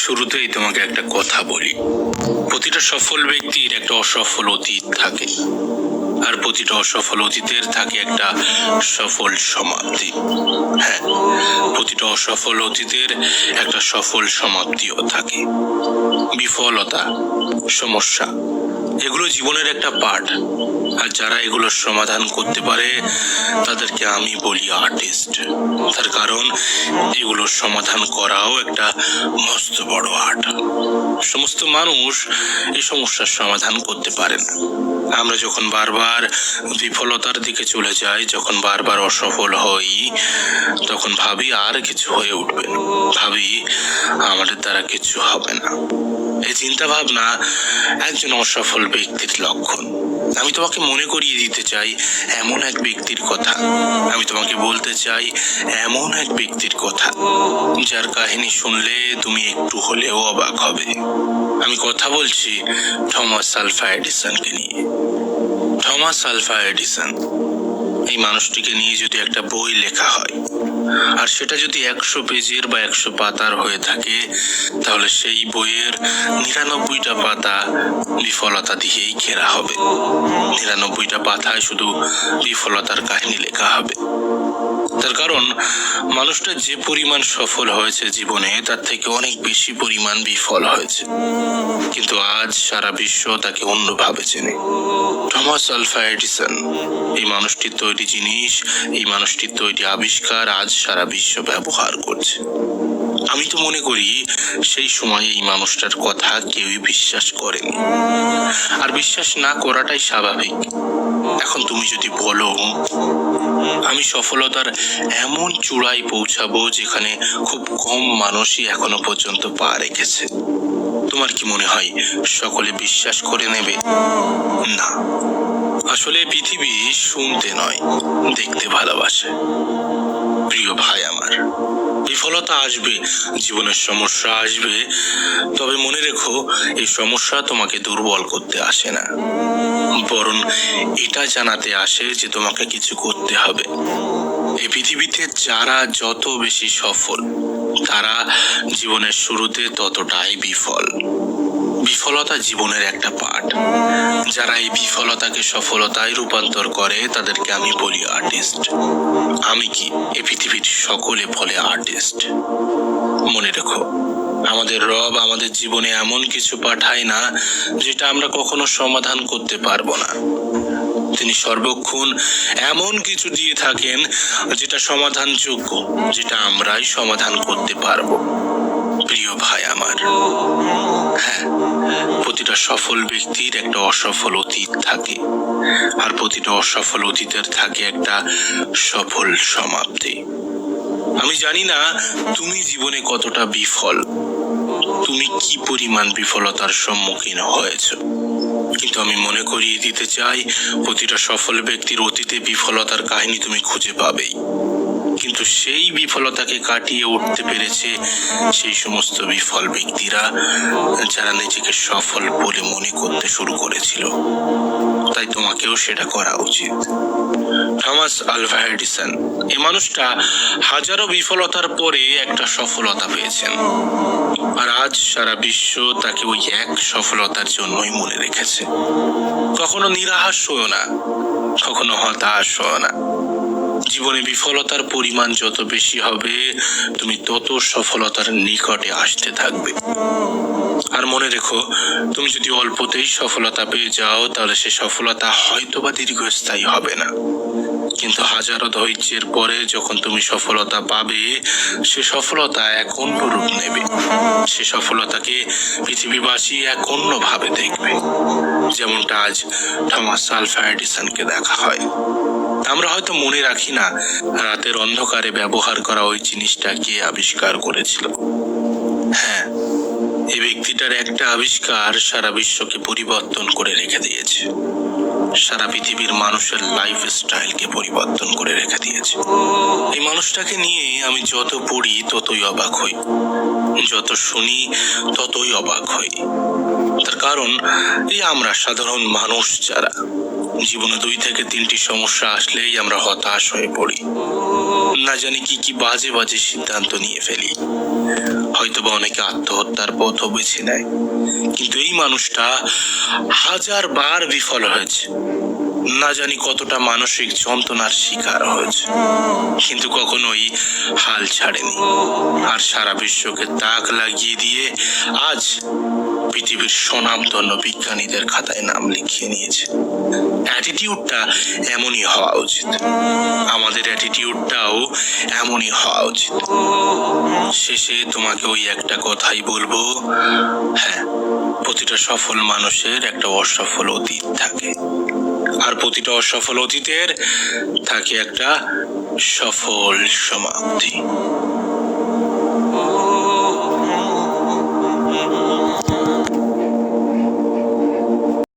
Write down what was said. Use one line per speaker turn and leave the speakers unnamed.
শুরুতেই তোমাকে একটা কথা বলি, প্রতিটা সফল ব্যক্তির একটা অসফল অতীত থাকে, আর প্রতিটা অসফল অতীতের থাকে একটা সফল সমাপ্তি। হ্যাঁ, প্রতিটা অসফল অতীতের একটা সফল সমাপ্তিও থাকে। বিফলতা, সমস্যা, এগুলো জীবনের একটা পার্ট, আর যারা এগুলোর সমাধান করতে পারে তাদেরকে আমি বলি আর্টিস্ট। তার কারণ এগুলোর সমাধান করাও একটা মস্ত বড় আর্ট। সমস্ত মানুষ এই সমস্যার সমাধান করতে পারে না। আমরা যখন বারবার বিফলতার দিকে চলে যাই, যখন বারবার অসফল হই, তখন ভাবি আর কিছু হয়ে উঠবে না, ভাবি আমাদের দ্বারা কিছু হবে না। এই চিন্তা ভাবনা একজন অসফল ব্যক্তির লক্ষণ। আমি তোমাকে মনে করিয়ে দিতে চাই এমন এক ব্যক্তির কথা, আমি তোমাকে বলতে চাই এমন এক ব্যক্তির কথা যার কাহিনী শুনলে তুমি একটু হলেও অবাক হবে। আমি কথা বলছি থমাস আলভা এডিসনকে নিয়ে। থমাস আলভা এডিসন, এই মানুষটিকে নিয়ে যদি একটা বই লেখা হয়, আর সেটা যদি 100 পেজের বা 100 পাতার হয়ে থাকে, তাহলে সেই বইয়ের 99টা পাতা বিফলতা দিয়েই ঘেরা হবে। 99টা পাতায় শুধু বিফলতার কাহিনী লেখা হবে। তার কারণ মানুষটা যে পরিমাণ সফল হয়েছে জীবনে, তার থেকে অনেক বেশি পরিমাণ বিফল হয়েছে, কিন্তু আজ সারা বিশ্ব তাকে অন্যভাবে চেনে। থমাস আলভা এডিসন, এই মানুষটির তৈরি জিনিস, এই মানুষটির তৈরি আবিষ্কার আজ সারা বিশ্ব ব্যবহার করছে। আমি তো মনে করি সেই সময় এই মানুষটার কথা কেউই বিশ্বাস করেনি, আর বিশ্বাস না করাটাই স্বাভাবিক। এখন তুমি যদি বলো আমি সফলতার এমন চূড়ায় পৌঁছাবো যেখানে খুব কম মানুষই এখনো পর্যন্ত পা রেখেছে, তোমার কি মনে হয় সকলে বিশ্বাস করে নেবে? না, আসলে পৃথিবী শুনতে নয়, দেখতে ভালোবাসে। প্রিয় ভাই আমার, বিফলতা আসবে, জীবনের সমস্যা আসবে, তবে মনে রেখো এই সমস্যা তোমাকে দুর্বল করতে আসে না, বরং এটা জানাতে আসে যে তোমাকে কিছু করতে হবে। এই পৃথিবীতে যারা যত বেশি সফল, তারা জীবনের শুরুতে ততটাই বিফল। বিফলতা জীবনের একটা পার্ট। যারা এই বিফলতাকে সফলতায় রূপান্তর করে তাদেরকে আমি বলি আর্টিস্ট। আমি কি, এই পৃথিবীর সকলে বলে আর্টিস্ট। মনে রেখো, আমাদের রব আমাদের জীবনে এমন কিছু পাঠায় না যেটা আমরা কখনো সমাধান করতে পারবো না। তিনি সর্বক্ষণ এমন কিছু দিয়ে থাকেন যেটা সমাধানযোগ্য, যেটা আমরাই সমাধান করতে পারবো। প্রিয় ভাই আমার, হ্যাঁ, প্রতিটা সফল ব্যক্তির একটা অসফল অতীত থাকে, আর প্রতিটা অসফল অতীতের থাকে একটা সফল সমাপ্তি। আমি জানি না তুমি জীবনে কতটা বিফল, তুমি কি পরিমাণ বিফলতার সম্মুখীন হয়েছ, কিন্তু আমি মনে করিয়ে দিতে চাই প্রতিটা সফল ব্যক্তির অতীতে বিফলতার কাহিনী তুমি খুঁজে পাবেই। কিন্তু সেই বিফলতাকে কাটিয়ে উঠতে পেরেছে সেই সমস্ত বিফল ব্যক্তিরা যারা নিজেকে সফল বলে মনে করতে শুরু করেছিল। তাই তোমাকেও সেটা করা উচিত। থমাস আলভা এডিসন, এই মানুষটা হাজারো বিফলতার পরে একটা সফলতা পেয়েছেন, আর আজ সারা বিশ্ব তাকে ওই এক সফলতার জন্যই মনে রেখেছে। কখনো নিরাশ হও না, কখনো হতাশ হও না। জীবনে বিফলতার পরিমাণ যত বেশি হবে, তুমি তত সফলতার নিকটে আসতে থাকবে। আর মনে রেখো, তুমি যদি অল্পতেই সফলতা পেয়ে যাও, তাহলে সে সফলতা হয়তোবা দীর্ঘস্থায়ী হবে না, কিন্তু হাজারো ধৈর্যের পরে যখন তুমি সফলতা পাবে, সে সফলতা এক অন্য রূপ নেবে। সে সফলতাকে পৃথিবীবাসী এক অন্যভাবে দেখবে, যেমনটা আজ থমাস আলভা এডিসনকে দেখা হয়। আমরা হয়তো মনে রাখি না রাতের অন্ধকারে ব্যবহার করা ওই জিনিসটা কে আবিষ্কার করেছিল। হ্যাঁ, এই ব্যক্তিটার একটা আবিষ্কার সারা বিশ্বকে পরিবর্তন করে রেখে দিয়েছে, সারা পৃথিবীর মানুষের লাইফ স্টাইলকে পরিবর্তন করে রেখে দিয়েছে। এই মানুষটাকে নিয়ে আমি যত পড়ি ততই অবাক হই, যত শুনি ততই অবাক হই। তার কারণ এই আমরা সাধারণ মানুষ যারা জীবনে 2 থেকে 3টি সমস্যা আসলেই আমরা হতাশ হয়ে পড়ি। না না জানি কি কি বাজে বাজে সিদ্ধান্ত নিয়ে ফেলি। হয়তোবা অনেকে আত্মহত্যার পথও বেছে নেয়, কিন্তু এই মানুষটা 1000বার বিফল হয়েছে। না জানি কতটা মানসিক যন্ত্রণার শিকার হয়েছে, কিন্তু কখনোই হাল ছাড়েনি। আর সারা বিশ্বকে তাক লাগিয়ে দিয়ে আজ পৃথিবীর স্বনামধন্য বিজ্ঞানীদের খাতায় নাম লিখিয়ে নিয়েছে। অ্যাটিটিউডটা এমনই হওয়া উচিত, আমাদের অ্যাটিটিউডটাও এমনই হওয়া উচিত। শেষে তোমাকে ওই একটা কথাই বলবো, হ্যাঁ, প্রতিটা সফল মানুষের একটা অসফল অতীত থাকে, আর প্রতিটা অসফল অতীতের থাকে একটা সফল সমাপ্তি।